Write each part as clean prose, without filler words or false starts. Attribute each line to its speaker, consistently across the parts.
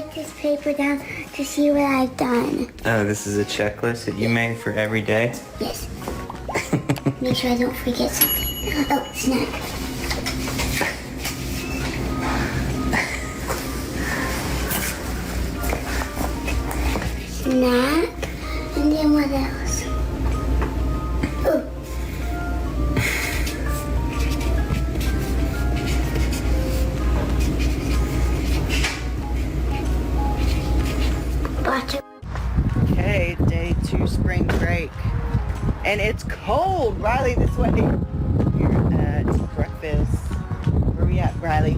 Speaker 1: write this paper down to see what I've done.
Speaker 2: Oh, this is a checklist that you made for every day?
Speaker 1: Yes. Make sure I don't forget something. Oh, snack. Snack. And then what else? Oh.
Speaker 3: Okay, day 2 spring break. And it's cold. Riley, this way. Here at breakfast. Where are we at, Riley?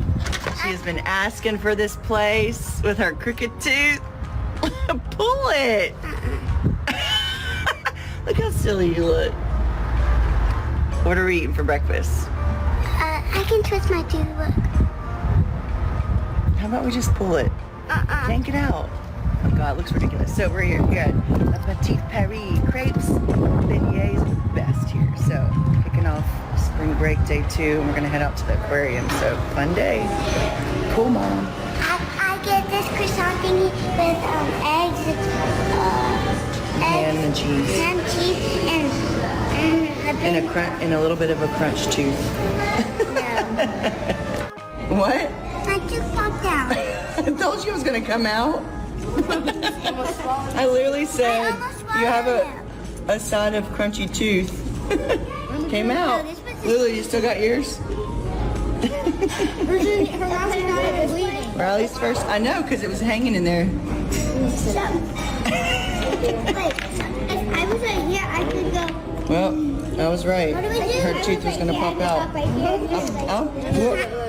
Speaker 3: She has been asking for this place with her crooked tooth. Pull it. Look how silly you look. What are we eating for breakfast?
Speaker 1: I can twist my tooth, look.
Speaker 3: How about we just pull it? Yank it out. Oh God, it looks ridiculous. So we're here. Good. That's my Petite Paris crepes. Beignets are the best here. So kicking off spring break day 2, and we're gonna head out to the aquarium. So fun day. Cool, Mom.
Speaker 1: I get this croissant thingy with eggs,
Speaker 3: Ham and cheese.
Speaker 1: ham, cheese,
Speaker 3: And a little bit of a crunch tooth.
Speaker 1: No.
Speaker 3: What?
Speaker 1: My tooth popped out.
Speaker 3: I told you it was gonna come out. I literally said you have a side of crunchy tooth. Came out. Lily, you still got yours? Riley's first. I know, because it was hanging in there.
Speaker 1: Wait, if I was right here, I could go.
Speaker 3: Well, I was right.
Speaker 1: What do we do?
Speaker 3: Her tooth was gonna pop out.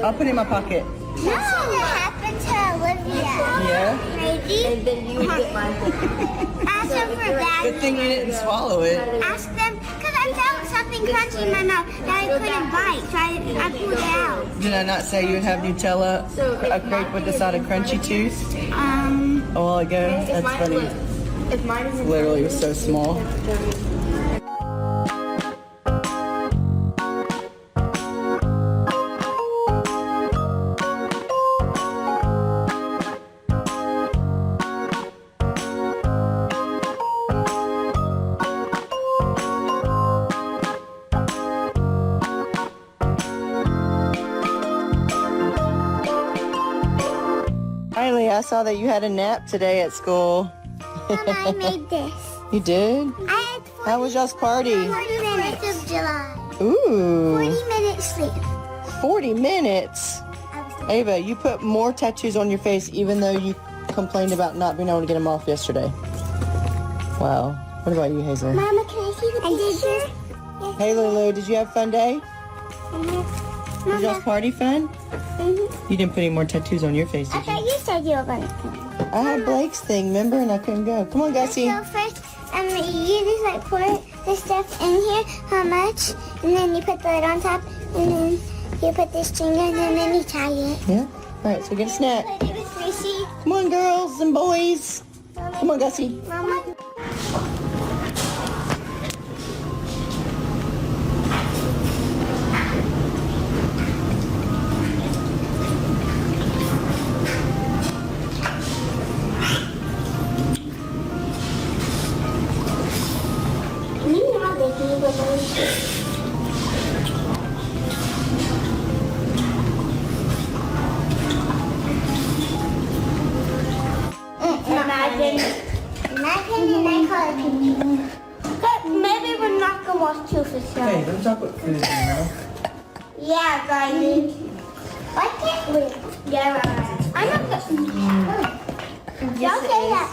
Speaker 3: I'll put it in my pocket.
Speaker 1: No, that happened to Olivia.
Speaker 3: Yeah?
Speaker 1: Crazy. And then you ask them for that.
Speaker 3: Good thing you didn't swallow it.
Speaker 1: Ask them, because I felt something crunchy in my mouth that I couldn't bite, so I pulled it out.
Speaker 3: Did I not say you would have Nutella, a crepe with the side of crunchy tooth? A while ago? That's funny. Literally, it was so small. Riley, I saw that you had a nap today at school.
Speaker 1: And I made this.
Speaker 3: You did?
Speaker 1: I had
Speaker 3: How was y'all's party?
Speaker 1: 40 minutes of July.
Speaker 3: Ooh.
Speaker 1: 40 minutes sleep.
Speaker 3: 40 minutes?
Speaker 1: I was
Speaker 3: Ava, you put more tattoos on your face even though you complained about not being able to get them off yesterday. Wow. What about you, Hazel?
Speaker 1: Mama, can I see the picture?
Speaker 3: Hey, Lulu, did you have a fun day? Was y'all's party fun? You didn't put any more tattoos on your face,
Speaker 1: I
Speaker 3: did you?
Speaker 1: thought you said you were going to.
Speaker 3: I had Blake's thing, remember? And I couldn't go. Come on, Gussie.
Speaker 1: So first, you just like pour the stuff in here, how much, and then you put the lid on top, and then you put the string in, and then you tie it.
Speaker 3: Yeah? All right, so get a snack.
Speaker 1: Put it with Rishi.
Speaker 3: Come on, girls and boys. Come on, Gussie.
Speaker 1: Mama. Imagine I call it pinky. Maybe we're not going to wash too for sure.
Speaker 3: Hey, don't talk about food in your mouth.
Speaker 1: Yeah, Riley. Why can't we? Yeah, right. I'm not going to. Don't say that.